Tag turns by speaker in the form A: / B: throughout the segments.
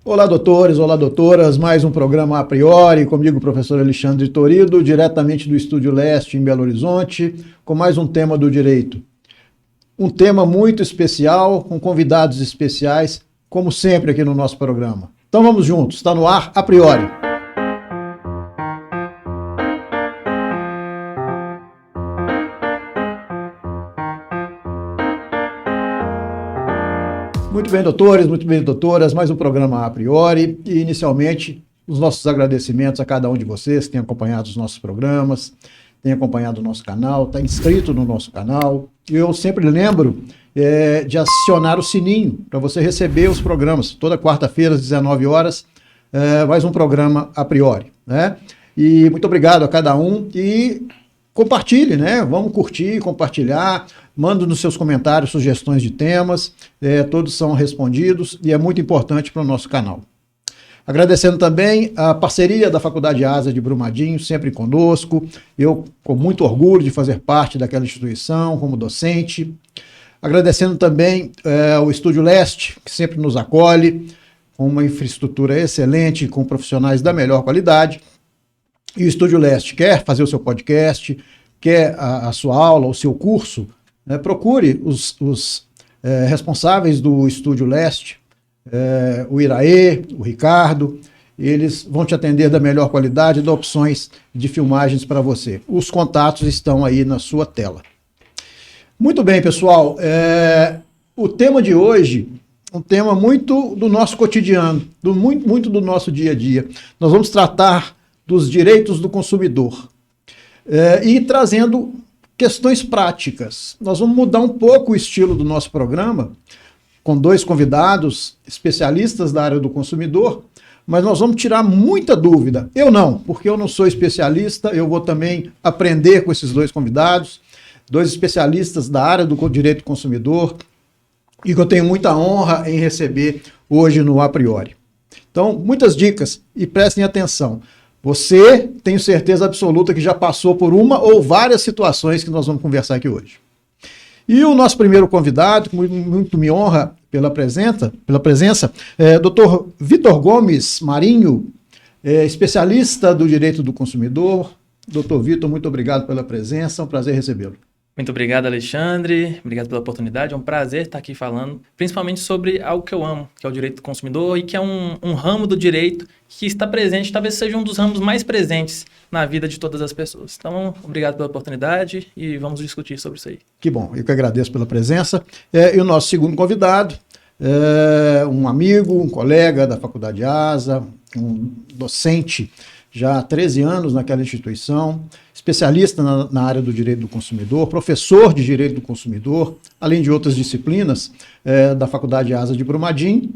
A: Olá, doutores, olá, doutoras, mais um programa A Priori, comigo o professor Alexandre Torido, diretamente do Estúdio Leste, em Belo Horizonte, com mais um tema do direito. Um tema muito especial, com convidados especiais, como sempre aqui no nosso programa. Então vamos juntos, está no ar A Priori. Muito bem, doutores, muito bem, doutoras, mais um programa A Priori e, inicialmente, os nossos agradecimentos a cada um de vocês que tem acompanhado os nossos programas, tem acompanhado o nosso canal, está inscrito no nosso canal. E eu sempre lembro de acionar o sininho para você receber os programas. Toda quarta-feira, às 19 horas, mais um programa A Priori, né? E muito obrigado a cada um e compartilhe, né? Vamos curtir, compartilhar, manda nos seus comentários sugestões de temas, todos são respondidos e é muito importante para o nosso canal. Agradecendo também a parceria da Faculdade ASA de Brumadinho, sempre conosco, eu com muito orgulho de fazer parte daquela instituição como docente. Agradecendo também ao Estúdio Leste, que sempre nos acolhe, com uma infraestrutura excelente, com profissionais da melhor qualidade. E o Estúdio Leste quer fazer o seu podcast, quer a sua aula, o seu curso, procure os responsáveis do Estúdio Leste, o Iraê, o Ricardo, eles vão te atender da melhor qualidade, dão opções de filmagens para você. Os contatos estão aí na sua tela. Muito bem, pessoal, o tema de hoje, um tema muito do nosso cotidiano, muito do nosso dia a dia. Nós vamos tratar dos direitos do consumidor e trazendo questões práticas. Nós vamos mudar um pouco o estilo do nosso programa, com dois convidados especialistas da área do consumidor, mas nós vamos tirar muita dúvida. Eu não, porque eu não sou especialista, eu vou também aprender com esses dois convidados, dois especialistas da área do direito do consumidor, e que eu tenho muita honra em receber hoje no A Priori. Então, muitas dicas, e prestem atenção. Você, tenho certeza absoluta que já passou por uma ou várias situações que nós vamos conversar aqui hoje. E o nosso primeiro convidado, que muito me honra pela presença, Dr. Vitor Gomes Marinho, especialista do direito do consumidor. Dr. Vitor, muito obrigado pela presença, é um prazer recebê-lo.
B: Muito obrigado, Alexandre. Obrigado pela oportunidade. É um prazer estar aqui falando, principalmente sobre algo que eu amo, que é o direito do consumidor e que é um ramo do direito que está presente, talvez seja um dos ramos mais presentes na vida de todas as pessoas. Então, obrigado pela oportunidade e vamos discutir sobre isso aí.
A: Que bom, eu que agradeço pela presença. E o nosso segundo convidado, um amigo, um colega da Faculdade ASA, um docente já há 13 anos naquela instituição, especialista na área do direito do consumidor, professor de direito do consumidor, além de outras disciplinas da Faculdade ASA de Brumadinho.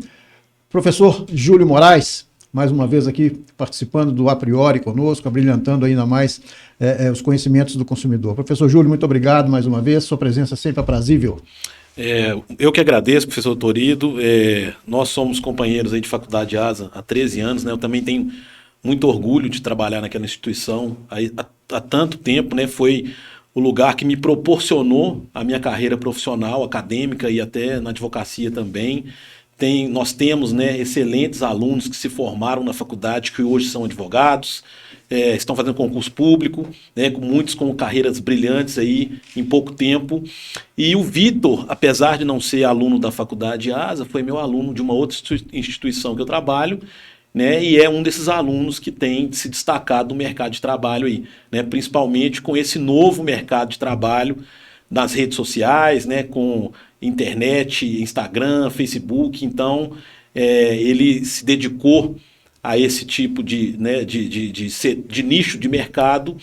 A: Professor Júlio Moraes, mais uma vez aqui participando do A Priori conosco, abrilhantando ainda mais os conhecimentos do consumidor. Professor Júlio, muito obrigado mais uma vez, sua presença sempre aprazível.
C: Eu que agradeço, professor Torido. Nós somos companheiros aí de Faculdade ASA há 13 anos, né? Eu também tenho muito orgulho de trabalhar naquela instituição há tanto tempo, né? Foi o lugar que me proporcionou a minha carreira profissional, acadêmica e até na advocacia também. Nós temos, né, excelentes alunos que se formaram na faculdade, que hoje são advogados, estão fazendo concurso público, né, muitos com carreiras brilhantes aí em pouco tempo. E o Vitor, apesar de não ser aluno da Faculdade ASA, foi meu aluno de uma outra instituição que eu trabalho, né, e é um desses alunos que tem se destacado no mercado de trabalho aí, né, principalmente com esse novo mercado de trabalho nas redes sociais, né, com internet, Instagram, Facebook. Então ele se dedicou a esse tipo de nicho de mercado,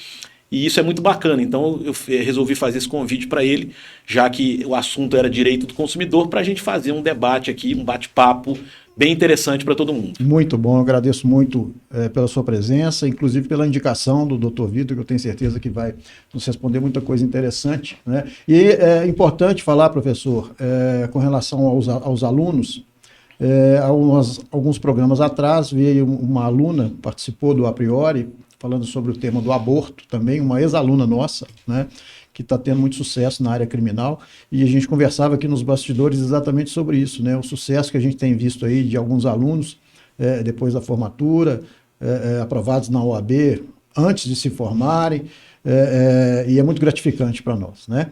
C: e isso é muito bacana. Então eu resolvi fazer esse convite para ele, já que o assunto era direito do consumidor, para a gente fazer um debate aqui, um bate-papo bem interessante para todo mundo.
A: Muito bom, eu agradeço muito pela sua presença, inclusive pela indicação do Dr. Vitor, que eu tenho certeza que vai nos responder muita coisa interessante, né? E é importante falar, professor, com relação aos alunos, alguns programas atrás veio uma aluna, participou do A Priori, falando sobre o tema do aborto também, uma ex-aluna nossa, né, que está tendo muito sucesso na área criminal, e a gente conversava aqui nos bastidores exatamente sobre isso, né, o sucesso que a gente tem visto aí de alguns alunos depois da formatura, aprovados na OAB antes de se formarem, e é muito gratificante para nós, né?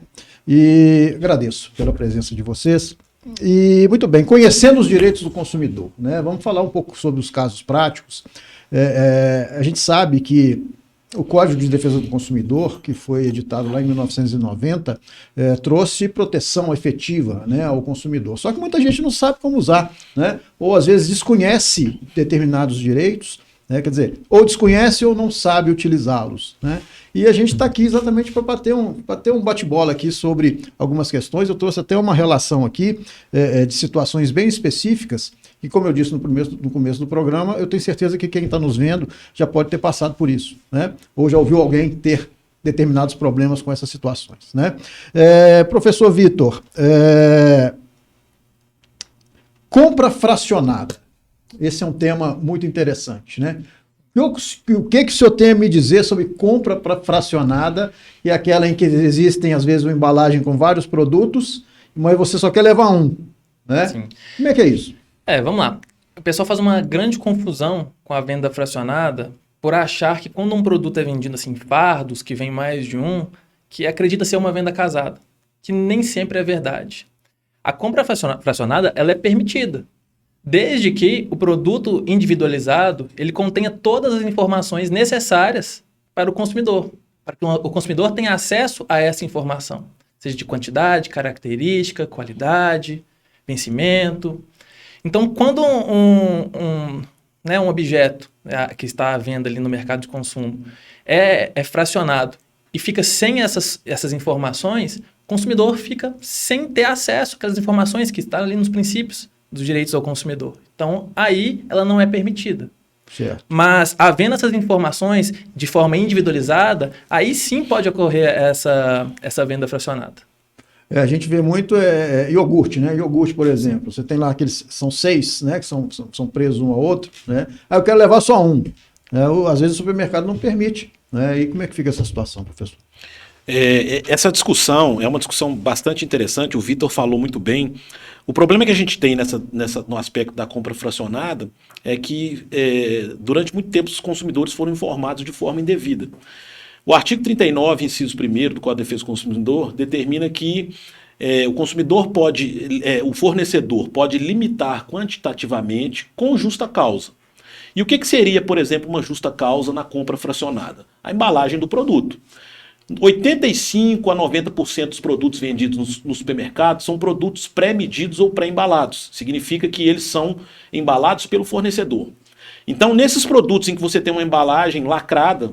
A: E agradeço pela presença de vocês. E, muito bem, conhecendo os direitos do consumidor, né? Vamos falar um pouco sobre os casos práticos. A gente sabe que o Código de Defesa do Consumidor, que foi editado lá em 1990, trouxe proteção efetiva, né, ao consumidor. Só que muita gente não sabe como usar, né? Ou às vezes desconhece determinados direitos, né? Quer dizer, ou desconhece ou não sabe utilizá-los, né? E a gente está aqui exatamente para bater um bate-bola aqui sobre algumas questões. Eu trouxe até uma relação aqui de situações bem específicas, e como eu disse no começo do programa, eu tenho certeza que quem está nos vendo já pode ter passado por isso, né? Ou já ouviu alguém ter determinados problemas com essas situações, né? Professor Vitor, compra fracionada. Esse é um tema muito interessante, né? O que o senhor tem a me dizer sobre compra fracionada e aquela em que existem, às vezes, uma embalagem com vários produtos, mas você só quer levar um, né?
B: Sim.
A: Como é que é isso?
B: Vamos lá. O pessoal faz uma grande confusão com a venda fracionada por achar que quando um produto é vendido assim, fardos, que vem mais de um, que acredita ser uma venda casada, que nem sempre é verdade. A compra fracionada, ela é permitida, desde que o produto individualizado ele contenha todas as informações necessárias para o consumidor, para que o consumidor tenha acesso a essa informação, seja de quantidade, característica, qualidade, vencimento. Então, quando um objeto que está à venda ali no mercado de consumo é fracionado e fica sem essas informações, o consumidor fica sem ter acesso àquelas informações que estão ali nos princípios dos direitos ao consumidor. Então, aí ela não é permitida.
A: Certo.
B: Mas, havendo essas informações de forma individualizada, aí sim pode ocorrer essa venda fracionada.
A: A gente vê muito iogurte, né? Iogurte, por exemplo. Você tem lá aqueles, são 6, né? Que são presos um ao outro, né? Aí eu quero levar só um. Às vezes o supermercado não permite, né? E como é que fica essa situação, professor?
C: Essa discussão é uma discussão bastante interessante, o Vitor falou muito bem. O problema que a gente tem no aspecto da compra fracionada é que durante muito tempo os consumidores foram informados de forma indevida. O artigo 39, inciso 1º do Código de Defesa do Consumidor determina que o fornecedor pode limitar quantitativamente com justa causa. E o que seria, por exemplo, uma justa causa na compra fracionada? A embalagem do produto. 85% a 90% dos produtos vendidos no supermercado são produtos pré-medidos ou pré-embalados. Significa que eles são embalados pelo fornecedor. Então, nesses produtos em que você tem uma embalagem lacrada,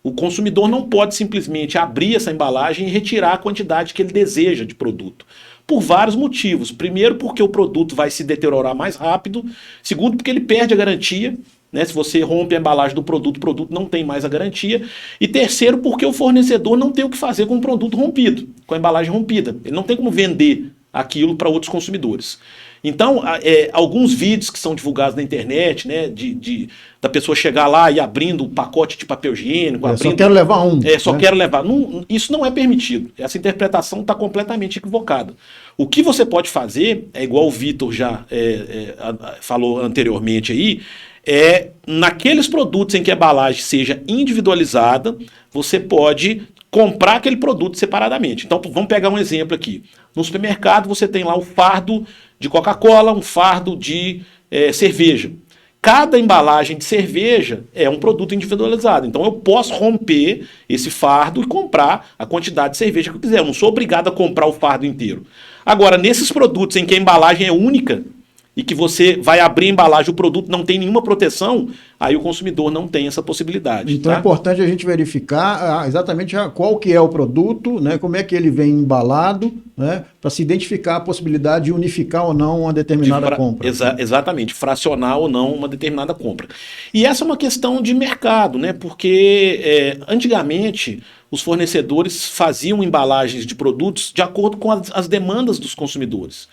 C: o consumidor não pode simplesmente abrir essa embalagem e retirar a quantidade que ele deseja de produto. Por vários motivos. Primeiro, porque o produto vai se deteriorar mais rápido. Segundo, porque ele perde a garantia. Se você rompe a embalagem do produto, o produto não tem mais a garantia. E terceiro, porque o fornecedor não tem o que fazer com o produto rompido, com a embalagem rompida. Ele não tem como vender aquilo para outros consumidores. Então, alguns vídeos que são divulgados na internet, né, da pessoa chegar lá e abrindo um pacote de papel higiênico.
A: Só quero levar um.
C: Quero levar. Isso não é permitido. Essa interpretação está completamente equivocada. O que você pode fazer, igual o Vitor já falou anteriormente aí, naqueles produtos em que a embalagem seja individualizada, você pode comprar aquele produto separadamente. Então, vamos pegar um exemplo aqui. No supermercado, você tem lá o fardo de Coca-Cola, um fardo de cerveja. Cada embalagem de cerveja é um produto individualizado. Então, eu posso romper esse fardo e comprar a quantidade de cerveja que eu quiser. Eu não sou obrigado a comprar o fardo inteiro. Agora, nesses produtos em que a embalagem é única, e que você vai abrir a embalagem, o produto não tem nenhuma proteção, aí o consumidor não tem essa possibilidade.
A: Então é importante a gente verificar exatamente qual que é o produto, né, como é que ele vem embalado, né, para se identificar a possibilidade de unificar ou não uma determinada compra.
C: Exatamente, fracionar ou não uma determinada compra. E essa é uma questão de mercado, né, porque antigamente os fornecedores faziam embalagens de produtos de acordo com as demandas dos consumidores.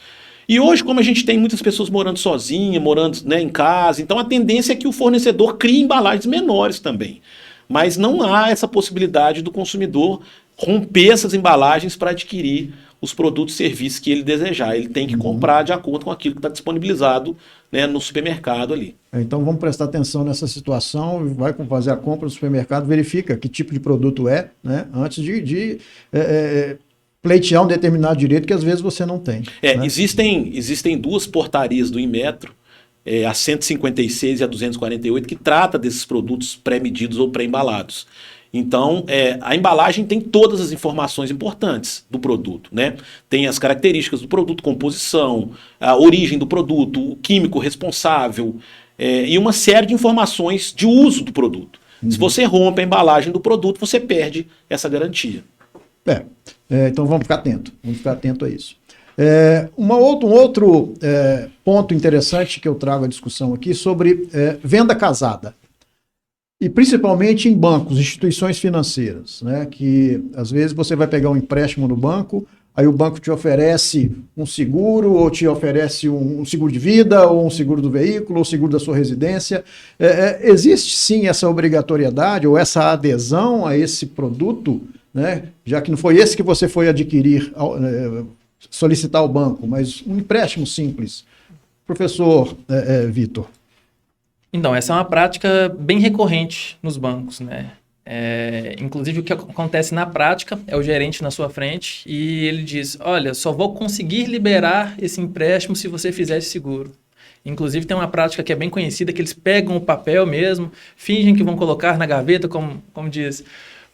C: E hoje, como a gente tem muitas pessoas morando sozinhas, morando, né, em casa, então a tendência é que o fornecedor crie embalagens menores também. Mas não há essa possibilidade do consumidor romper essas embalagens para adquirir os produtos e serviços que ele desejar. Ele tem que comprar de acordo com aquilo que está disponibilizado, né, no supermercado ali.
A: Então vamos prestar atenção nessa situação, vai fazer a compra no supermercado, verifica que tipo de produto é, né, antes de pleitear um determinado direito que às vezes você não tem. Né?
C: Existem duas portarias do Inmetro, a 156 e a 248, que trata desses produtos pré-medidos ou pré-embalados. Então, a embalagem tem todas as informações importantes do produto, né? Tem as características do produto, composição, a origem do produto, o químico responsável, e uma série de informações de uso do produto. Se você rompe a embalagem do produto, você perde essa garantia.
A: Então vamos ficar atento a isso. Um outro ponto interessante que eu trago à discussão aqui sobre venda casada. E principalmente em bancos, instituições financeiras, né? Que às vezes você vai pegar um empréstimo no banco, aí o banco te oferece um seguro, ou te oferece um seguro de vida, ou um seguro do veículo, ou seguro da sua residência. Existe sim essa obrigatoriedade ou essa adesão a esse produto, né? Já que não foi esse que você foi adquirir, solicitar ao banco, mas um empréstimo simples. Professor Vitor.
B: Então, essa é uma prática bem recorrente nos bancos, né? Inclusive, o que acontece na prática é o gerente na sua frente e ele diz, olha, só vou conseguir liberar esse empréstimo se você fizer esse seguro. Inclusive, tem uma prática que é bem conhecida, que eles pegam o papel mesmo, fingem que vão colocar na gaveta, como diz,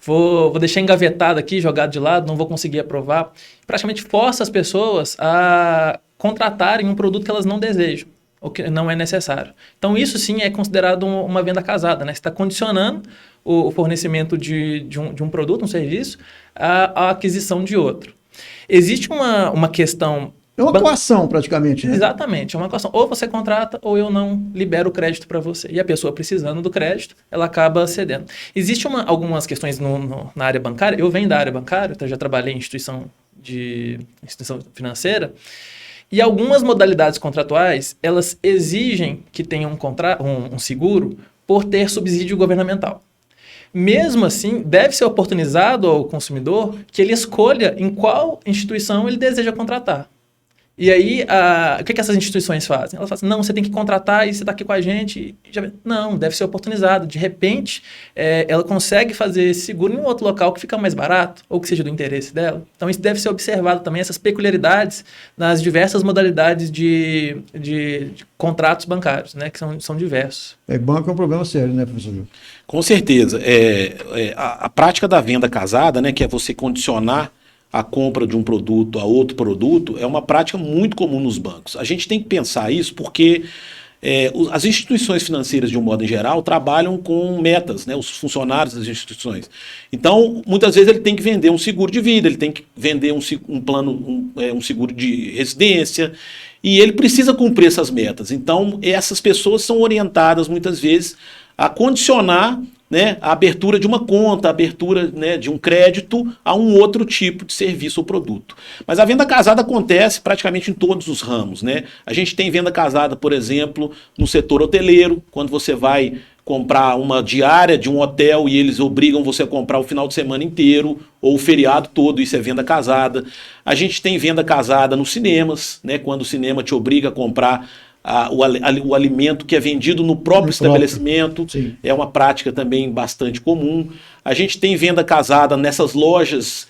B: vou deixar engavetado aqui, jogado de lado, não vou conseguir aprovar. Praticamente força as pessoas a contratarem um produto que elas não desejam, o que não é necessário. Então, isso sim é considerado uma venda casada, né? Você está condicionando o fornecimento de um produto, um serviço, à aquisição de outro. Existe uma questão...
A: É uma coação, praticamente, né?
B: Exatamente, é uma coação. Ou você contrata, ou eu não libero o crédito para você. E a pessoa precisando do crédito, ela acaba cedendo. Existem algumas questões na área bancária. Eu venho da área bancária, então já trabalhei em instituição financeira, e algumas modalidades contratuais, elas exigem que tenha um seguro por ter subsídio governamental. Mesmo assim, deve ser oportunizado ao consumidor que ele escolha em qual instituição ele deseja contratar. E aí, o que essas instituições fazem? Elas falam assim, não, você tem que contratar e você está aqui com a gente. Não, deve ser oportunizado. De repente, ela consegue fazer esse seguro em um outro local que fica mais barato ou que seja do interesse dela. Então, isso deve ser observado também, essas peculiaridades nas diversas modalidades de contratos bancários, né, que são diversos.
A: Banco é um problema sério, né, professor Gil?
C: Com certeza. A prática da venda casada, né, que é você condicionar a compra de um produto a outro produto, é uma prática muito comum nos bancos. A gente tem que pensar isso porque as instituições financeiras, de um modo em geral, trabalham com metas, né, os funcionários das instituições. Então, muitas vezes ele tem que vender um seguro de vida, ele tem que vender um plano, um seguro de residência, e ele precisa cumprir essas metas. Então, essas pessoas são orientadas, muitas vezes, a condicionar, né, a abertura de uma conta, a abertura, né, de um crédito a um outro tipo de serviço ou produto. Mas a venda casada acontece praticamente em todos os ramos, né? A gente tem venda casada, por exemplo, no setor hoteleiro, quando você vai comprar uma diária de um hotel e eles obrigam você a comprar o final de semana inteiro ou o feriado todo, isso é venda casada. A gente tem venda casada nos cinemas, né, quando o cinema te obriga a comprar o alimento que é vendido no próprio estabelecimento. Sim. É uma prática também bastante comum. A gente tem venda casada nessas lojas,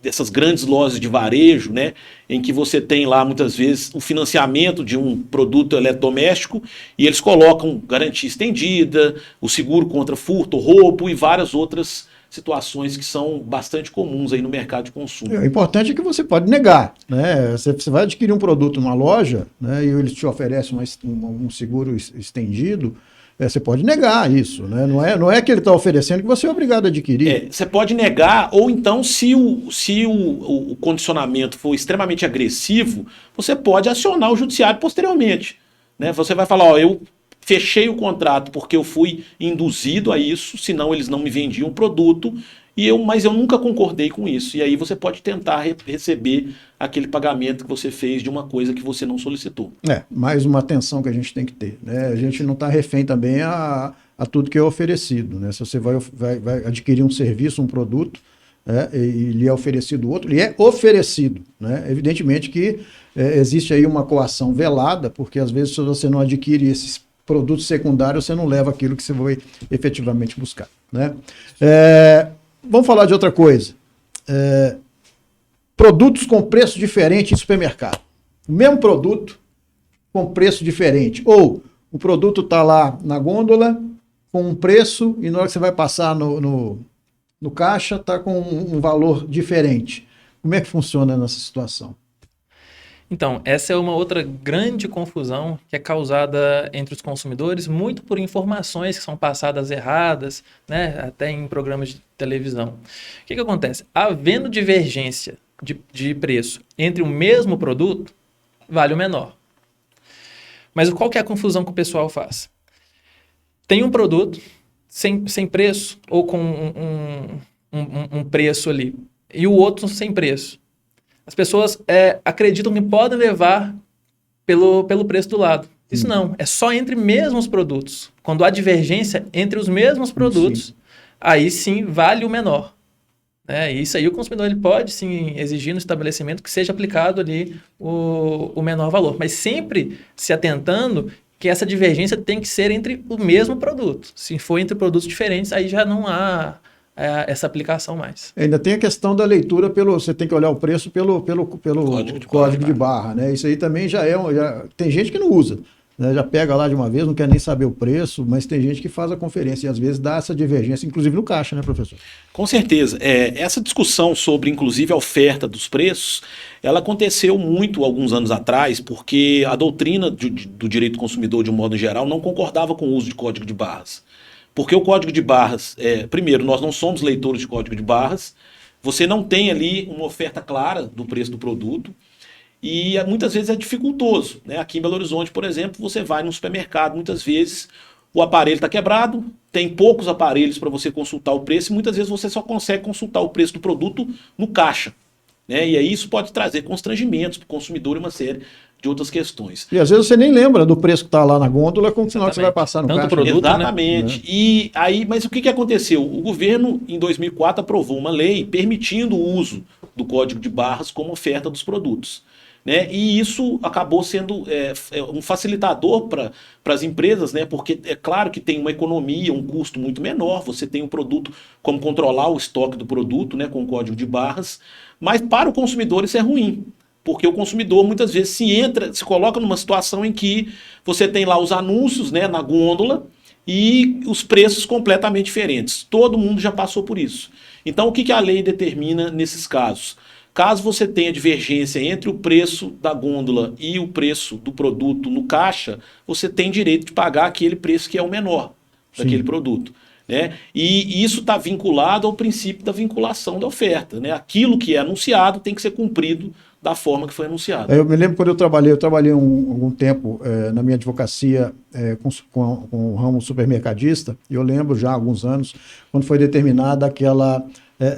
C: dessas grandes lojas de varejo, né, em que você tem lá muitas vezes o financiamento de um produto eletrodoméstico e eles colocam garantia estendida, o seguro contra furto, roubo e várias outras situações que são bastante comuns aí no mercado de consumo.
A: O importante é que você pode negar, né? Você vai adquirir um produto numa loja, né, e eles te oferecem um seguro estendido, você pode negar isso, né? Não é que ele está oferecendo que você é obrigado a adquirir.
C: Você pode negar, ou então, se o condicionamento for extremamente agressivo, você pode acionar o judiciário posteriormente, né? Você vai falar, eu fechei o contrato porque eu fui induzido a isso, senão eles não me vendiam o produto, mas eu nunca concordei com isso. E aí você pode tentar receber aquele pagamento que você fez de uma coisa que você não solicitou.
A: Mais uma atenção que a gente tem que ter, né? A gente não está refém também a tudo que é oferecido, né? Se você vai adquirir um serviço, um produto, e lhe é oferecido outro, lhe é oferecido. Né? Evidentemente que existe aí uma coação velada, porque às vezes se você não adquire esses produtos secundários, você não leva aquilo que você vai efetivamente buscar. Né? Vamos falar de outra coisa. Produtos com preço diferente em supermercado. O mesmo produto com preço diferente. Ou o produto está lá na gôndola com um preço e na hora que você vai passar no caixa está com um valor diferente. Como é que funciona nessa situação?
B: Então, essa é uma outra grande confusão que é causada entre os consumidores, muito por informações que são passadas erradas, né, até em programas de televisão. O que acontece? Havendo divergência de preço entre o mesmo produto, vale o menor. Mas qual que é a confusão que o pessoal faz? Tem um produto sem preço ou com um preço ali, e o outro sem preço. As pessoas acreditam que podem levar pelo preço do lado. Isso não, é só entre mesmos produtos. Quando há divergência entre os mesmos produtos, aí sim vale o menor. Isso aí o consumidor ele pode sim exigir no estabelecimento que seja aplicado ali o menor valor, mas sempre se atentando que essa divergência tem que ser entre o mesmo produto. Se for entre produtos diferentes, aí já não há essa aplicação mais.
A: Ainda tem a questão da leitura você tem que olhar o preço pelo código de barra, né? Isso aí também tem gente que não usa, né? Já pega lá de uma vez, não quer nem saber o preço, mas tem gente que faz a conferência e às vezes dá essa divergência, inclusive no caixa, né, professor?
C: Com certeza. Essa discussão sobre, inclusive, a oferta dos preços, ela aconteceu muito alguns anos atrás, porque a doutrina do direito do consumidor, de um modo geral, não concordava com o uso de código de barras. Porque o código de barras, primeiro, nós não somos leitores de código de barras, você não tem ali uma oferta clara do preço do produto, e muitas vezes é dificultoso. Né? Aqui em Belo Horizonte, por exemplo, você vai num supermercado, muitas vezes o aparelho está quebrado, tem poucos aparelhos para você consultar o preço, e muitas vezes você só consegue consultar o preço do produto no caixa. Né? E aí isso pode trazer constrangimentos para o consumidor e uma série de outras questões.
A: E às vezes você nem lembra do preço que está lá na gôndola com o final que você vai passar no
B: Tanto
A: caixa.
B: produto,
C: exatamente.
B: Né?
C: E aí, mas o que aconteceu? O governo, em 2004, aprovou uma lei permitindo o uso do código de barras como oferta dos produtos. Né? E isso acabou sendo um facilitador para as empresas, né? Porque é claro que tem uma economia, um custo muito menor, você tem um produto, como controlar o estoque do produto, né? Com o código de barras, mas para o consumidor isso é ruim, porque o consumidor muitas vezes se coloca numa situação em que você tem lá os anúncios, né, na gôndola e os preços completamente diferentes. Todo mundo já passou por isso. Então o que a lei determina nesses casos? Caso você tenha divergência entre o preço da gôndola e o preço do produto no caixa, você tem direito de pagar aquele preço que é o menor daquele produto. Né? E isso está vinculado ao princípio da vinculação da oferta. Né? Aquilo que é anunciado tem que ser cumprido da forma que foi anunciado.
A: Eu me lembro quando eu trabalhei algum tempo na minha advocacia com o ramo supermercadista, e eu lembro já há alguns anos, quando foi determinada aquela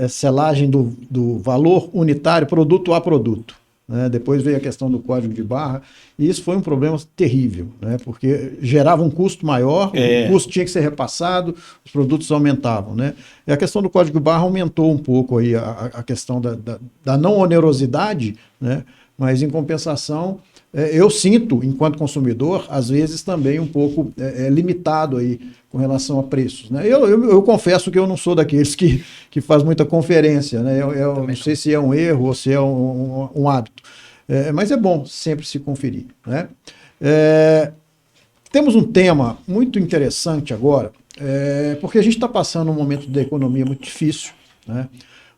A: selagem do valor unitário produto a produto. Né? Depois veio a questão do código de barra, e isso foi um problema terrível, né? Porque gerava um custo maior, o custo tinha que ser repassado, os produtos aumentavam. Né? E a questão do código de barra aumentou um pouco aí a questão da não onerosidade, né? Mas em compensação, eu sinto, enquanto consumidor, às vezes também um pouco limitado aí com relação a preços. Né? Eu confesso que eu não sou daqueles que faz muita conferência, né? Eu não sei se é um erro ou se é um hábito, mas é bom sempre se conferir. Né? Temos um tema muito interessante agora, porque a gente está passando um momento da economia muito difícil, né?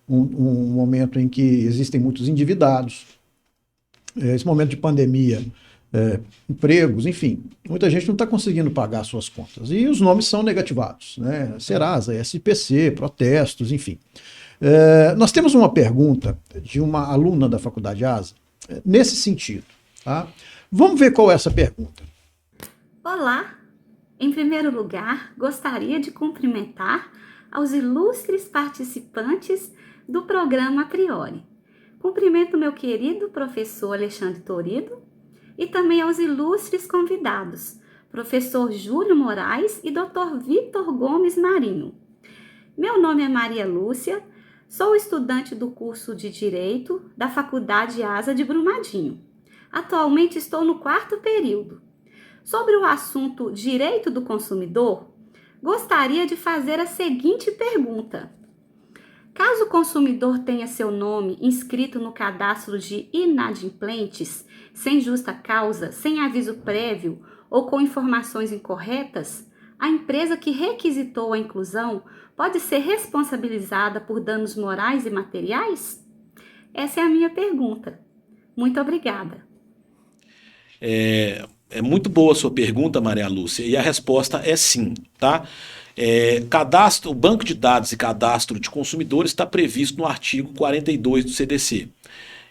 A: Um momento em que existem muitos endividados, esse momento de pandemia, empregos, enfim, muita gente não está conseguindo pagar suas contas. E os nomes são negativados, né? Serasa, SPC, protestos, enfim. Nós temos uma pergunta de uma aluna da Faculdade ASA nesse sentido. Tá? Vamos ver qual é essa pergunta.
D: Olá! Em primeiro lugar, gostaria de cumprimentar aos ilustres participantes do programa A Priori. Cumprimento meu querido professor Alexandre Torido e também aos ilustres convidados, professor Júlio Moraes e Dr. Vitor Gomes Marinho. Meu nome é Maria Lúcia, Sou estudante do curso de Direito da Faculdade ASA de Brumadinho. Atualmente estou no 4º período. Sobre o assunto Direito do Consumidor, gostaria de fazer a seguinte pergunta. Caso o consumidor tenha seu nome inscrito no cadastro de inadimplentes, sem justa causa, sem aviso prévio ou com informações incorretas, a empresa que requisitou a inclusão pode ser responsabilizada por danos morais e materiais? Essa é a minha pergunta. Muito obrigada.
C: É muito boa a sua pergunta, Maria Lúcia, e a resposta é sim, tá? O banco de dados e cadastro de consumidores está previsto no artigo 42 do CDC.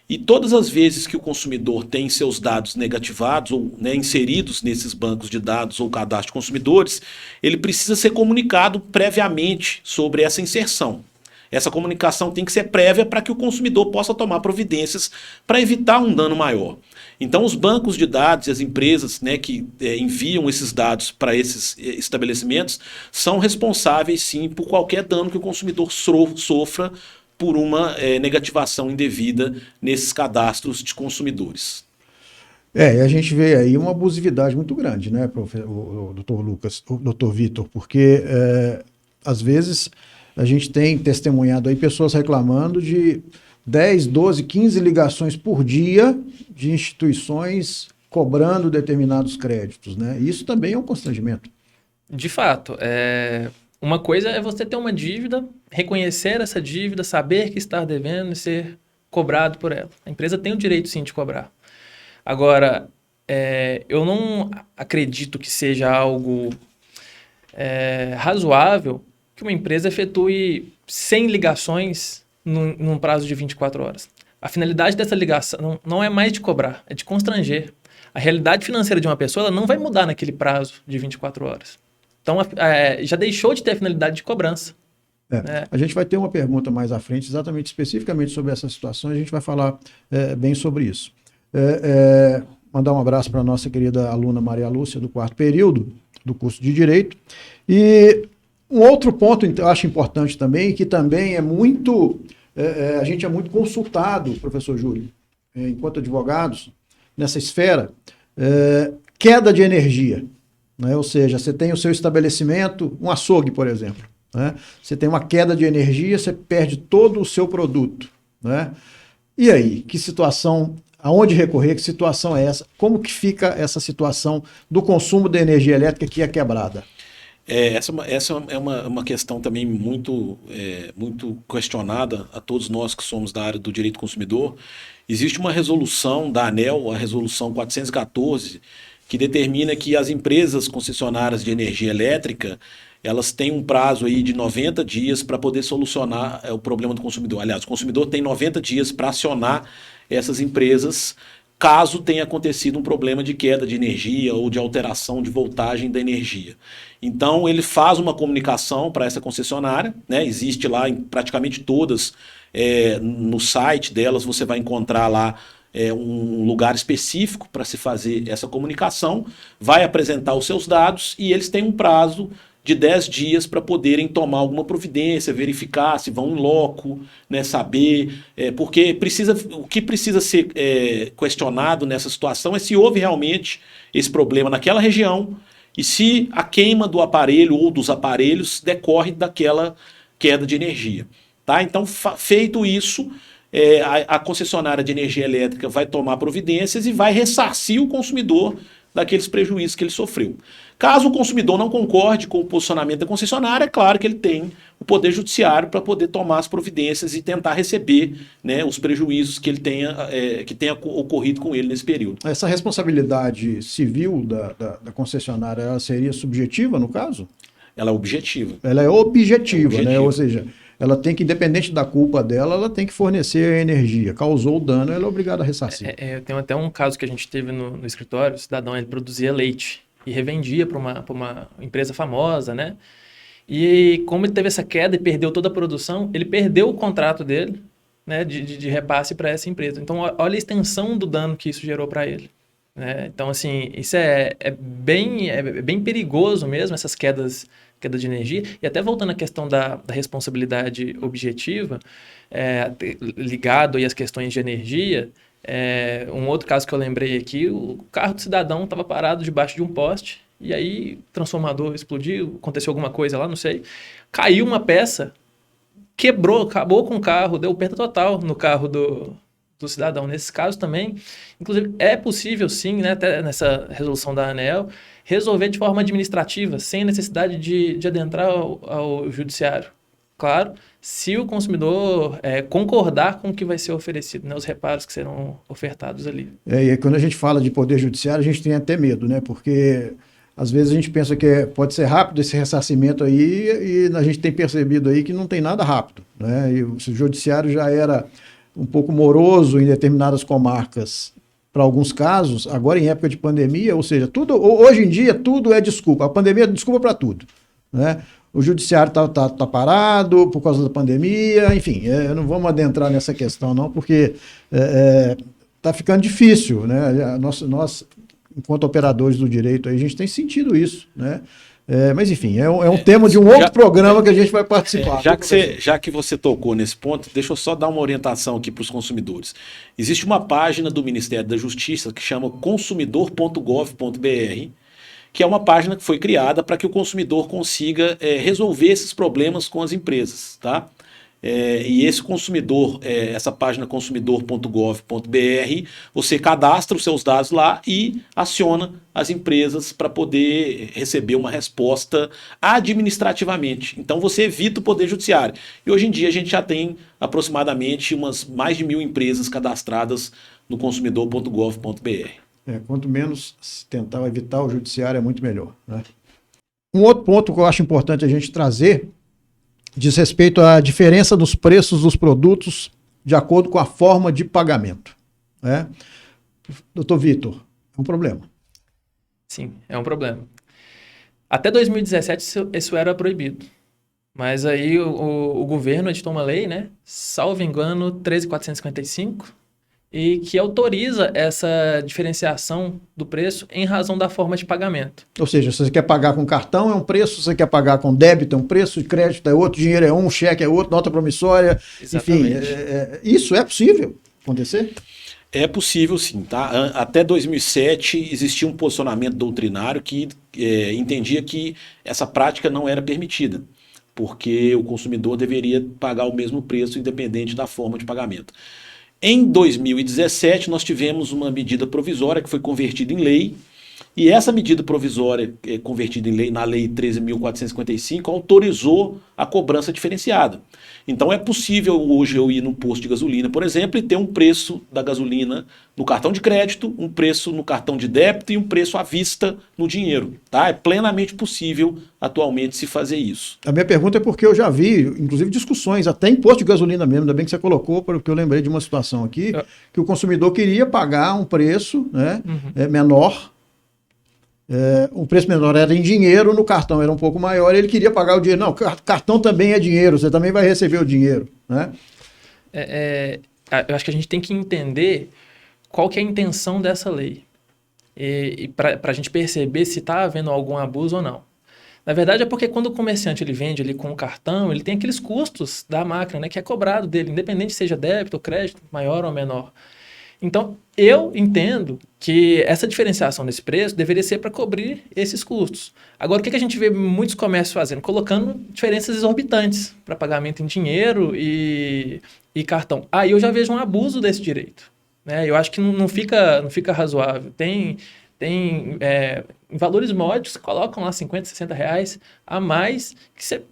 C: E todas as vezes que o consumidor tem seus dados negativados ou inseridos nesses bancos de dados ou cadastro de consumidores, ele precisa ser comunicado previamente sobre essa inserção. Essa comunicação tem que ser prévia para que o consumidor possa tomar providências para evitar um dano maior. Então, os bancos de dados e as empresas que enviam esses dados para esses estabelecimentos são responsáveis, sim, por qualquer dano que o consumidor sofra por uma negativação indevida nesses cadastros de consumidores.
A: E a gente vê aí uma abusividade muito grande, né, o doutor Lucas, o doutor Vitor, porque às vezes a gente tem testemunhado aí pessoas reclamando de 10, 12, 15 ligações por dia de instituições cobrando determinados créditos, né? Isso também é um constrangimento.
B: De fato, uma coisa é você ter uma dívida, reconhecer essa dívida, saber que está devendo e ser cobrado por ela. A empresa tem o direito, sim, de cobrar. Agora, eu não acredito que seja algo razoável que uma empresa efetue 100 ligações num prazo de 24 horas. A finalidade dessa ligação não é mais de cobrar, é de constranger. A realidade financeira de uma pessoa ela não vai mudar naquele prazo de 24 horas. Então, já deixou de ter a finalidade de cobrança.
A: A gente vai ter uma pergunta mais à frente, exatamente, especificamente sobre essa situação, a gente vai falar bem sobre isso. Mandar um abraço para a nossa querida aluna Maria Lúcia, do 4º período do curso de Direito. E um outro ponto eu acho importante também, que também é muito... a gente é muito consultado, professor Júlio, enquanto advogados, nessa esfera, queda de energia. Né? Ou seja, você tem o seu estabelecimento, um açougue, por exemplo. Né? Você tem uma queda de energia, você perde todo o seu produto. Né? E aí, que situação, aonde recorrer, que situação é essa? Como que fica essa situação do consumo de energia elétrica que é quebrada?
C: Essa é uma questão também muito questionada a todos nós que somos da área do direito do consumidor. Existe uma resolução da ANEEL, a resolução 414, que determina que as empresas concessionárias de energia elétrica elas têm um prazo aí de 90 dias para poder solucionar o problema do consumidor. Aliás, o consumidor tem 90 dias para acionar essas empresas caso tenha acontecido um problema de queda de energia ou de alteração de voltagem da energia. Então, ele faz uma comunicação para essa concessionária, né? Existe lá em praticamente todas, no site delas você vai encontrar lá um lugar específico para se fazer essa comunicação, vai apresentar os seus dados e eles têm um prazo de 10 dias para poderem tomar alguma providência, verificar se vão em loco, né, saber, porque o que precisa ser questionado nessa situação é se houve realmente esse problema naquela região e se a queima do aparelho ou dos aparelhos decorre daquela queda de energia. Tá? Então, feito isso, a concessionária de energia elétrica vai tomar providências e vai ressarcir o consumidor daqueles prejuízos que ele sofreu. Caso o consumidor não concorde com o posicionamento da concessionária, é claro que ele tem o poder judiciário para poder tomar as providências e tentar receber, né, os prejuízos que ele que tenha ocorrido com ele nesse período.
A: Essa responsabilidade civil da concessionária ela seria subjetiva, no caso?
C: Ela é objetiva.
A: Ela é objetiva, né? Ou seja, ela tem que, independente da culpa dela, ela tem que fornecer a energia. Causou o dano, ela é obrigada a ressarcir.
B: Tem até um caso que a gente teve no escritório, o cidadão ele produzia leite e revendia para uma empresa famosa, né? E como ele teve essa queda e perdeu toda a produção, ele perdeu o contrato dele, né, de repasse para essa empresa. Então, olha a extensão do dano que isso gerou para ele. né? Então, assim, isso é bem perigoso mesmo, essas quedas de energia. E até voltando à questão da responsabilidade objetiva, ligado aí às questões de energia, um outro caso que eu lembrei aqui, o carro do cidadão estava parado debaixo de um poste, e aí o transformador explodiu, aconteceu alguma coisa lá, não sei, caiu uma peça, quebrou, acabou com o carro, deu perda total no carro do cidadão. Nesse caso também, inclusive, é possível sim, né, até nessa resolução da ANEEL, resolver de forma administrativa, sem necessidade de adentrar ao judiciário. Claro, se o consumidor concordar com o que vai ser oferecido, né, os reparos que serão ofertados ali.
A: E quando a gente fala de poder judiciário, a gente tem até medo, né? Porque às vezes a gente pensa que pode ser rápido esse ressarcimento aí, e a gente tem percebido aí que não tem nada rápido, né? E o judiciário já era um pouco moroso em determinadas comarcas para alguns casos, agora em época de pandemia, ou seja, hoje em dia tudo é desculpa. A pandemia é desculpa para tudo, né? O judiciário tá parado por causa da pandemia, enfim, não vamos adentrar nessa questão não, porque tá ficando difícil, né? Nós, enquanto operadores do direito, a gente tem sentido isso, né? Mas enfim, é um tema de um outro programa que a gente vai participar.
C: Já que você tocou nesse ponto, deixa eu só dar uma orientação aqui para os consumidores. Existe uma página do Ministério da Justiça que chama consumidor.gov.br, que é uma página que foi criada para que o consumidor consiga resolver esses problemas com as empresas, tá? E esse consumidor, essa página consumidor.gov.br, você cadastra os seus dados lá e aciona as empresas para poder receber uma resposta administrativamente. Então você evita o poder judiciário. E hoje em dia a gente já tem aproximadamente mais de 1.000 empresas cadastradas no consumidor.gov.br.
A: Quanto menos se tentar evitar o judiciário, é muito melhor, né? Um outro ponto que eu acho importante a gente trazer diz respeito à diferença dos preços dos produtos de acordo com a forma de pagamento, né? Doutor Vitor, é um problema.
B: Sim, é um problema. Até 2017 isso era proibido. Mas aí o governo editou uma lei, né? Salvo engano, 13.455, e que autoriza essa diferenciação do preço em razão da forma de pagamento.
A: Ou seja, se você quer pagar com cartão é um preço, se você quer pagar com débito é um preço, de crédito é outro, dinheiro é um, cheque é outro, nota promissória. Exatamente. Enfim, isso é possível acontecer?
C: É possível sim, tá? Até 2007 existia um posicionamento doutrinário que entendia que essa prática não era permitida, porque o consumidor deveria pagar o mesmo preço independente da forma de pagamento. Em 2017, nós tivemos uma medida provisória que foi convertida em lei, e essa medida provisória convertida em lei, na Lei 13.455, autorizou a cobrança diferenciada. Então é possível hoje eu ir num posto de gasolina, por exemplo, e ter um preço da gasolina no cartão de crédito, um preço no cartão de débito e um preço à vista no dinheiro, tá? É plenamente possível atualmente se fazer isso.
A: A minha pergunta é porque eu já vi, inclusive, discussões, até em posto de gasolina mesmo, ainda bem que você colocou, porque eu lembrei de uma situação aqui, que o consumidor queria pagar um preço, né, menor. O preço menor era em dinheiro, no cartão era um pouco maior, ele queria pagar o dinheiro. Não, cartão também é dinheiro, você também vai receber o dinheiro, né?
B: Eu acho que a gente tem que entender qual que é a intenção dessa lei e para a gente perceber se está havendo algum abuso ou não. Na verdade é porque quando o comerciante ele vende ali com o cartão, ele tem aqueles custos da máquina, né, que é cobrado dele, independente seja débito ou crédito, maior ou menor. Então, eu entendo que essa diferenciação desse preço deveria ser para cobrir esses custos. Agora, o que a gente vê muitos comércios fazendo? Colocando diferenças exorbitantes para pagamento em dinheiro e cartão. Aí eu já vejo um abuso desse direito, né? Eu acho que não fica razoável. Tem em valores módicos, colocam lá 50, 60 reais a mais, que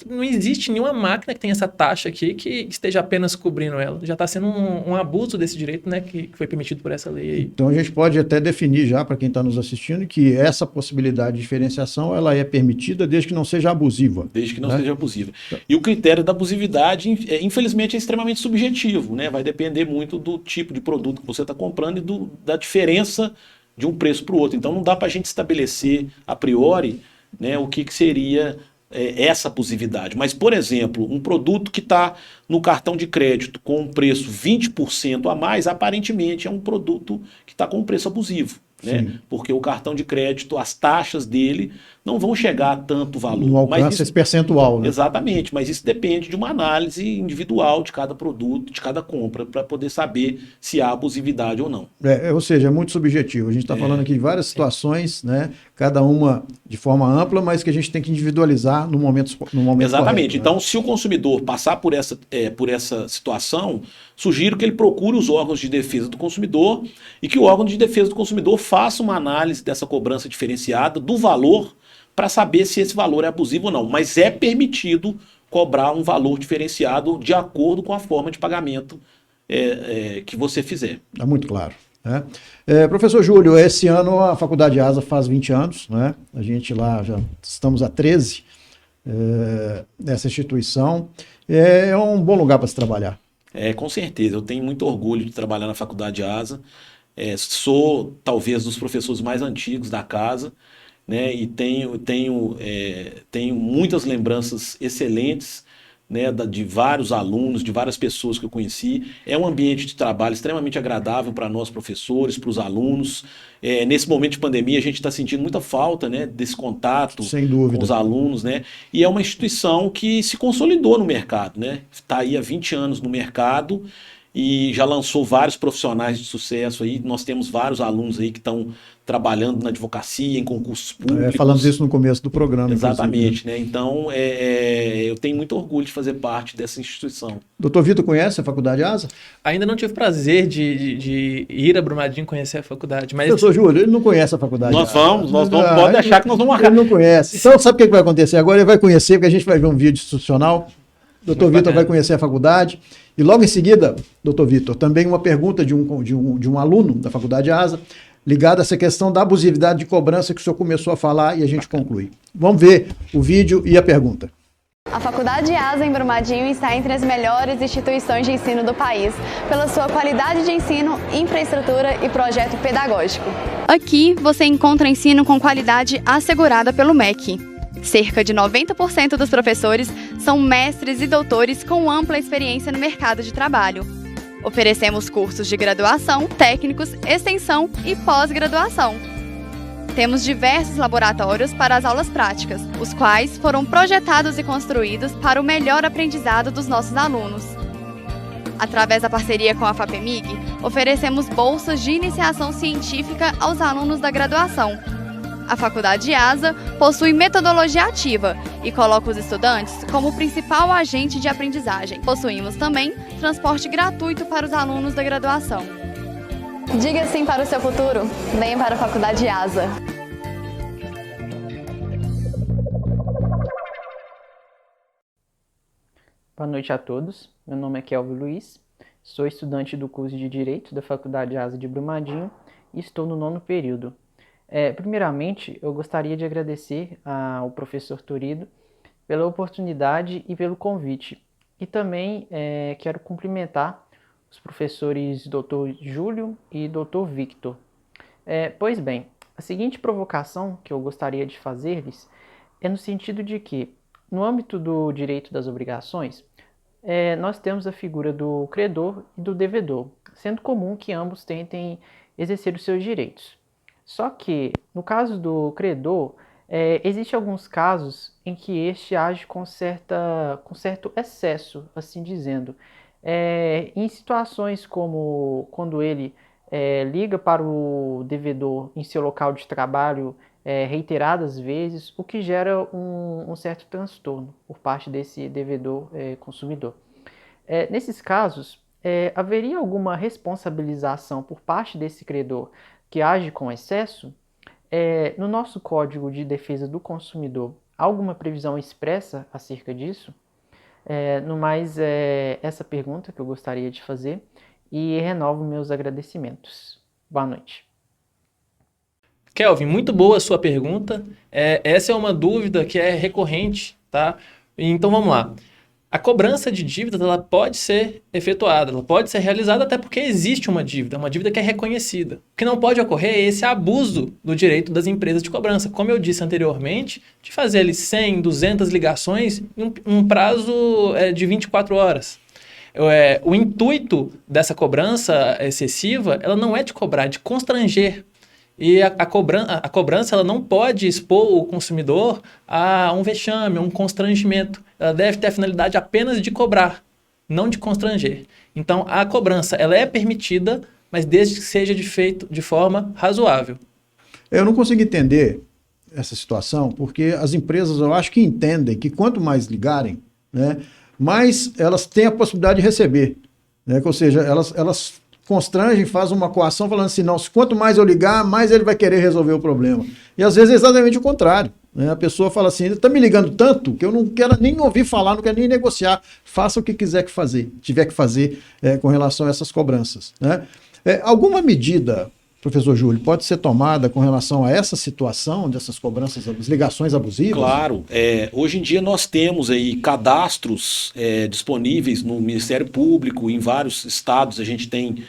B: não existe nenhuma máquina que tenha essa taxa aqui que esteja apenas cobrindo ela. Já está sendo um abuso desse direito, né, que foi permitido por essa lei aí.
A: Então a gente pode até definir já, para quem está nos assistindo, que essa possibilidade de diferenciação ela é permitida desde que não seja abusiva.
C: Desde que não seja abusiva. E o critério da abusividade, infelizmente, é extremamente subjetivo, né? Vai depender muito do tipo de produto que você está comprando e da diferença de um preço para o outro. Então não dá para a gente estabelecer a priori, né, o que seria essa abusividade. Mas, por exemplo, um produto que está no cartão de crédito com um preço 20% a mais, aparentemente é um produto que está com um preço abusivo, né? Porque o cartão de crédito, as taxas dele não vão chegar a tanto valor.
A: Não alcança esse percentual, né?
C: Exatamente, mas isso depende de uma análise individual de cada produto, de cada compra, para poder saber se há abusividade ou não.
A: Ou seja, é muito subjetivo. A gente está falando aqui de várias situações, né? Cada uma de forma ampla, mas que a gente tem que individualizar no momento
C: Exatamente.
A: correto,
C: Então,
A: né?
C: se o consumidor passar por essa situação, sugiro que ele procure os órgãos de defesa do consumidor e que o órgão de defesa do consumidor faça uma análise dessa cobrança diferenciada do valor para saber se esse valor é abusivo ou não. Mas é permitido cobrar um valor diferenciado de acordo com a forma de pagamento que você fizer.
A: Está muito claro. Né? Professor Júlio, esse ano a Faculdade ASA faz 20 anos, né? A gente lá já estamos há 13 nessa instituição. É um bom lugar para se trabalhar.
C: Com certeza, eu tenho muito orgulho de trabalhar na Faculdade ASA. Sou talvez dos professores mais antigos da casa, né? E tenho muitas lembranças excelentes, né, de vários alunos, de várias pessoas que eu conheci. É um ambiente de trabalho extremamente agradável para nós professores, para os alunos. Nesse momento de pandemia, a gente está sentindo muita falta, né, desse contato
A: Sem dúvida.
C: com os alunos, né? E é uma instituição que se consolidou no mercado, né? Está aí há 20 anos no mercado e já lançou vários profissionais de sucesso aí. Nós temos vários alunos aí que estão trabalhando na advocacia, em concursos públicos.
A: Falamos isso no começo do programa.
C: Exatamente, né? Então, eu tenho muito orgulho de fazer parte dessa instituição.
A: Doutor Vitor conhece a Faculdade ASA?
B: Ainda não tive prazer de ir a Brumadinho conhecer a faculdade, mas...
A: Professor Júlio, ele não conhece a Faculdade
C: Nós
A: ASA.
C: vamos, pode deixar que nós vamos marcar.
A: Ele não conhece. Então, sabe o que vai acontecer agora? Ele vai conhecer, porque a gente vai ver um vídeo institucional. Doutor Vitor vai conhecer a faculdade. E logo em seguida, doutor Vitor, também uma pergunta de um aluno da Faculdade ASA, ligada a essa questão da abusividade de cobrança que o senhor começou a falar e a gente conclui. Vamos ver o vídeo e a pergunta.
E: A Faculdade ASA em Brumadinho está entre as melhores instituições de ensino do país, pela sua qualidade de ensino, infraestrutura e projeto pedagógico. Aqui você encontra ensino com qualidade assegurada pelo MEC. Cerca de 90% dos professores são mestres e doutores com ampla experiência no mercado de trabalho. Oferecemos cursos de graduação, técnicos, extensão e pós-graduação. Temos diversos laboratórios para as aulas práticas, os quais foram projetados e construídos para o melhor aprendizado dos nossos alunos. Através da parceria com a FAPEMIG, oferecemos bolsas de iniciação científica aos alunos da graduação. A Faculdade ASA possui metodologia ativa e coloca os estudantes como o principal agente de aprendizagem. Possuímos também transporte gratuito para os alunos da graduação. Diga sim para o seu futuro. Venha para a Faculdade ASA.
F: Boa noite a todos. Meu nome é Kelvin Luiz. Sou estudante do curso de Direito da Faculdade ASA de Brumadinho e estou no 9º período. Primeiramente, eu gostaria de agradecer ao professor Torido pela oportunidade e pelo convite. E também quero cumprimentar os professores Dr. Júlio e Dr. Victor. Pois bem, a seguinte provocação que eu gostaria de fazer-lhes é no sentido de que, no âmbito do direito das obrigações, nós temos a figura do credor e do devedor, sendo comum que ambos tentem exercer os seus direitos. Só que, no caso do credor, existem alguns casos em que este age com certo excesso, assim dizendo. Em situações como quando ele liga para o devedor em seu local de trabalho reiteradas vezes, o que gera um certo transtorno por parte desse devedor consumidor. Nesses casos, haveria alguma responsabilização por parte desse credor que age com excesso? No nosso Código de Defesa do Consumidor, há alguma previsão expressa acerca disso? No mais, essa pergunta que eu gostaria de fazer e renovo meus agradecimentos. Boa noite.
B: Kelvin, muito boa a sua pergunta. Essa é uma dúvida que é recorrente, tá? Então vamos lá. A cobrança de dívidas ela pode ser efetuada, ela pode ser realizada até porque existe uma dívida que é reconhecida. O que não pode ocorrer é esse abuso do direito das empresas de cobrança. Como eu disse anteriormente, de fazer ali 100, 200 ligações em um prazo de 24 horas. O intuito dessa cobrança excessiva, ela não é de cobrar, é de constranger. E a cobrança ela não pode expor o consumidor a um vexame, a um constrangimento. Ela deve ter a finalidade apenas de cobrar, não de constranger. Então, a cobrança ela é permitida, mas desde que seja feito de forma razoável.
A: Eu não consigo entender essa situação, porque as empresas, eu acho que entendem que quanto mais ligarem, né, mais elas têm a possibilidade de receber. Né? Ou seja, elas constrangem, fazem uma coação falando assim, não, quanto mais eu ligar, mais ele vai querer resolver o problema. E às vezes é exatamente o contrário. Né? A pessoa fala assim, ele está me ligando tanto que eu não quero nem ouvir falar, não quero nem negociar. Faça o que tiver que fazer com relação a essas cobranças. Né? Alguma medida, professor Júlio, pode ser tomada com relação a essa situação dessas cobranças, ligações abusivas?
C: Claro. Hoje em dia nós temos aí cadastros disponíveis no Ministério Público, em vários estados a gente tem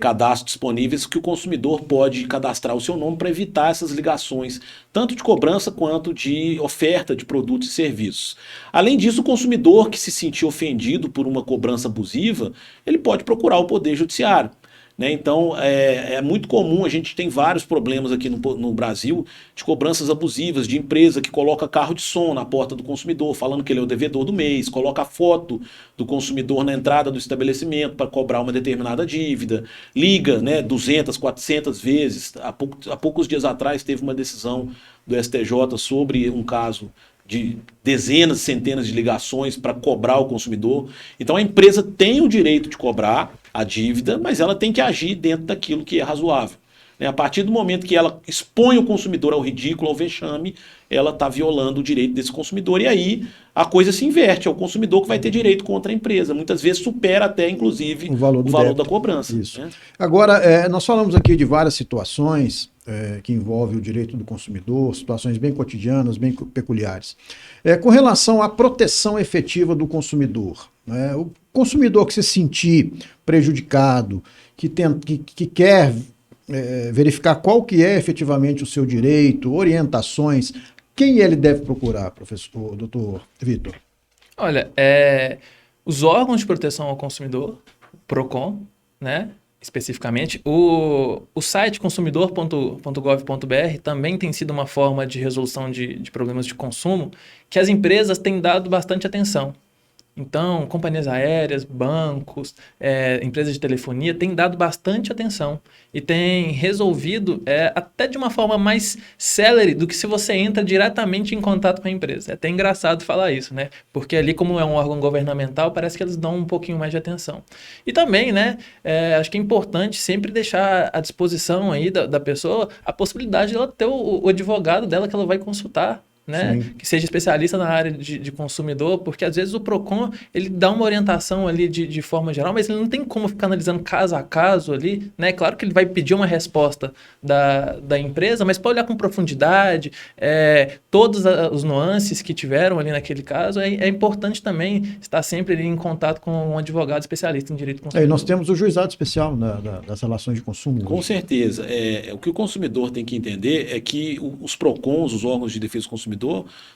C: cadastros disponíveis que o consumidor pode cadastrar o seu nome para evitar essas ligações, tanto de cobrança quanto de oferta de produtos e serviços. Além disso, o consumidor que se sentir ofendido por uma cobrança abusiva, ele pode procurar o Poder Judiciário. Né? Então, é muito comum, a gente tem vários problemas aqui no Brasil de cobranças abusivas, de empresa que coloca carro de som na porta do consumidor, falando que ele é o devedor do mês, coloca a foto do consumidor na entrada do estabelecimento para cobrar uma determinada dívida, liga 200, 400 vezes. Há poucos dias atrás teve uma decisão do STJ sobre um caso de dezenas, centenas de ligações para cobrar o consumidor. Então a empresa tem o direito de cobrar a dívida, mas ela tem que agir dentro daquilo que é razoável. A partir do momento que ela expõe o consumidor ao ridículo, ao vexame, ela está violando o direito desse consumidor. E aí a coisa se inverte, é o consumidor que vai ter direito contra a empresa. Muitas vezes supera até, inclusive, o valor da cobrança.
A: Isso. Né? Agora, nós falamos aqui de várias situações que envolvem o direito do consumidor, situações bem cotidianas, bem peculiares. Com relação à proteção efetiva do consumidor, né? O consumidor que se sentir prejudicado, que quer verificar qual que é efetivamente o seu direito, orientações, quem ele deve procurar, professor, doutor Vitor?
B: Olha, os órgãos de proteção ao consumidor, PROCON, né, especificamente, o site consumidor.gov.br também tem sido uma forma de resolução de problemas de consumo que as empresas têm dado bastante atenção. Então, companhias aéreas, bancos, empresas de telefonia têm dado bastante atenção e têm resolvido até de uma forma mais célere do que se você entra diretamente em contato com a empresa. É até engraçado falar isso, né? Porque ali, como é um órgão governamental, parece que eles dão um pouquinho mais de atenção. E também, né, acho que é importante sempre deixar à disposição aí da pessoa a possibilidade de ela ter o advogado dela que ela vai consultar. Né? Que seja especialista na área de consumidor, porque às vezes o PROCON ele dá uma orientação ali de forma geral, mas ele não tem como ficar analisando caso a caso ali, né? Claro que ele vai pedir uma resposta da empresa, mas pode olhar com profundidade, todos os nuances que tiveram ali naquele caso. É importante também estar sempre ali em contato com um advogado especialista em direito do consumidor.
A: E nós temos o juizado especial das relações de consumo.
C: Com certeza. O que o consumidor tem que entender é que os PROCONs, os órgãos de defesa do consumidor,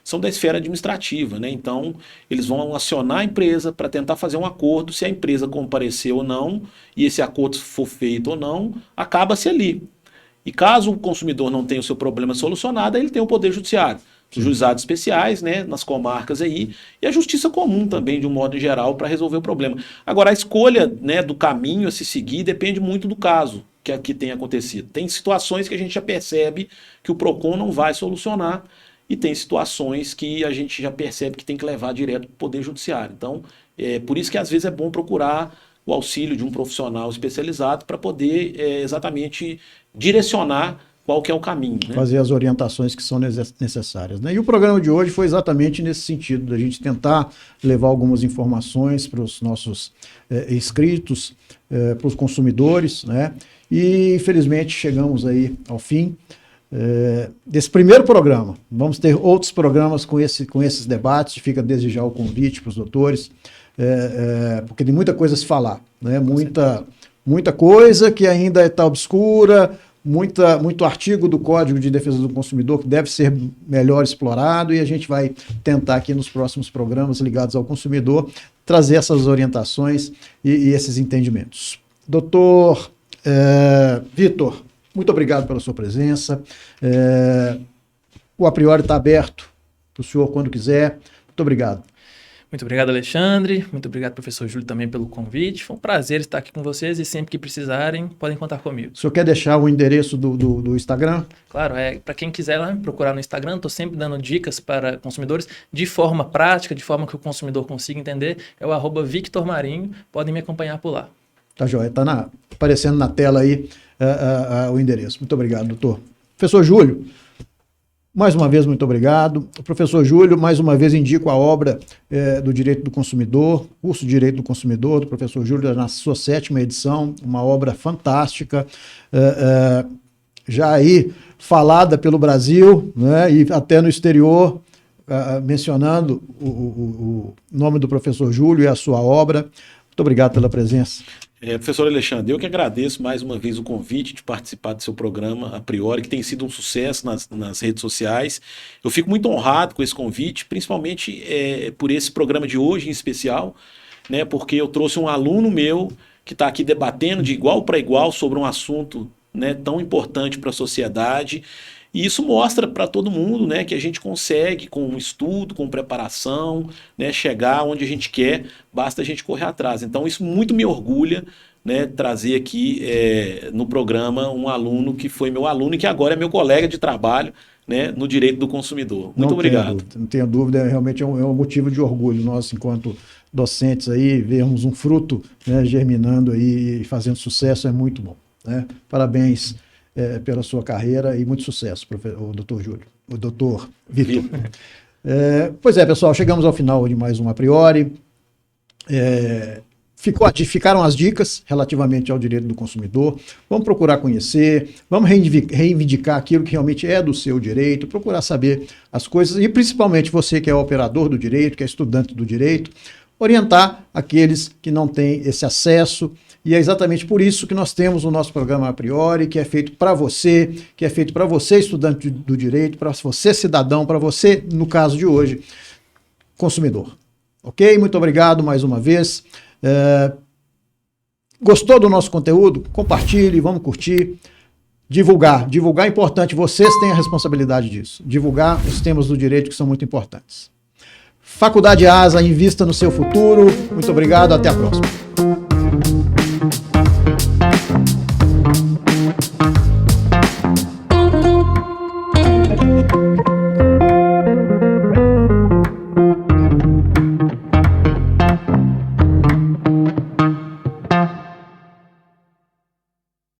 C: são da esfera administrativa, né? Então, eles vão acionar a empresa para tentar fazer um acordo. Se a empresa comparecer ou não, e esse acordo for feito ou não, acaba-se ali. E caso o consumidor não tenha o seu problema solucionado, ele tem o Poder Judiciário. Os juizados especiais, né, nas comarcas aí, e a justiça comum também, de um modo geral, para resolver o problema. Agora, a escolha, né, do caminho a se seguir depende muito do caso que tenha acontecido. Tem situações que a gente já percebe que o PROCON não vai solucionar, e tem situações que a gente já percebe que tem que levar direto para o Poder Judiciário. Então, por isso que às vezes é bom procurar o auxílio de um profissional especializado para poder exatamente direcionar qual que é o caminho. Né?
A: Fazer as orientações que são necessárias. Né? E o programa de hoje foi exatamente nesse sentido, da gente tentar levar algumas informações para os nossos inscritos, para os consumidores, né? E infelizmente chegamos aí ao fim desse primeiro programa. Vamos ter outros programas com esses debates, fica desde já o convite para os doutores, porque tem muita coisa a se falar, né? Muita coisa que ainda está obscura, muito artigo do Código de Defesa do Consumidor que deve ser melhor explorado, e a gente vai tentar aqui nos próximos programas ligados ao consumidor trazer essas orientações e esses entendimentos. Doutor Vitor, muito obrigado pela sua presença. O A Priori está aberto para o senhor quando quiser. Muito obrigado.
B: Muito obrigado, Alexandre. Muito obrigado, professor Júlio, também pelo convite. Foi um prazer estar aqui com vocês e sempre que precisarem, podem contar comigo.
A: O senhor quer deixar o endereço do Instagram?
B: Claro, para quem quiser lá procurar no Instagram, estou sempre dando dicas para consumidores de forma prática, de forma que o consumidor consiga entender. É o @VictorMarinho. Podem me acompanhar por lá.
A: Tá joia. Está aparecendo na tela aí o endereço. Muito obrigado, doutor. Professor Júlio, mais uma vez, muito obrigado. O professor Júlio, mais uma vez, indico a obra do Direito do Consumidor, curso de Direito do Consumidor, do professor Júlio, na sua 7ª edição, uma obra fantástica, já aí falada pelo Brasil, né, e até no exterior, mencionando o nome do professor Júlio e a sua obra. Muito obrigado pela presença.
C: Professor Alexandre, eu que agradeço mais uma vez o convite de participar do seu programa A Priori, que tem sido um sucesso nas redes sociais. Eu fico muito honrado com esse convite, principalmente por esse programa de hoje em especial, né, porque eu trouxe um aluno meu que está aqui debatendo de igual para igual sobre um assunto, né, tão importante para a sociedade. E isso mostra para todo mundo, né, que a gente consegue, com estudo, com preparação, né, chegar onde a gente quer, basta a gente correr atrás. Então isso muito me orgulha, né, trazer aqui no programa um aluno que foi meu aluno e que agora é meu colega de trabalho, né, no direito do consumidor. Muito obrigado.
A: Não tenho dúvida, realmente é um motivo de orgulho nós, enquanto docentes, aí, vermos um fruto, né, germinando aí e fazendo sucesso, é muito bom, né? Parabéns pela sua carreira e muito sucesso, o doutor Júlio, o doutor Vitor. Pois é, pessoal, chegamos ao final de mais um A Priori. Ficaram as dicas relativamente ao direito do consumidor. Vamos procurar conhecer, vamos reivindicar aquilo que realmente é do seu direito, procurar saber as coisas e principalmente você que é operador do direito, que é estudante do direito, orientar aqueles que não têm esse acesso. E é exatamente por isso que nós temos o nosso programa A Priori, que é feito para você, estudante do direito, para você cidadão, para você, no caso de hoje, consumidor. Ok? Muito obrigado mais uma vez. Gostou do nosso conteúdo? Compartilhe, vamos curtir. Divulgar é importante, vocês têm a responsabilidade disso. Divulgar os temas do direito que são muito importantes. Faculdade ASA, invista no seu futuro. Muito obrigado, até a próxima.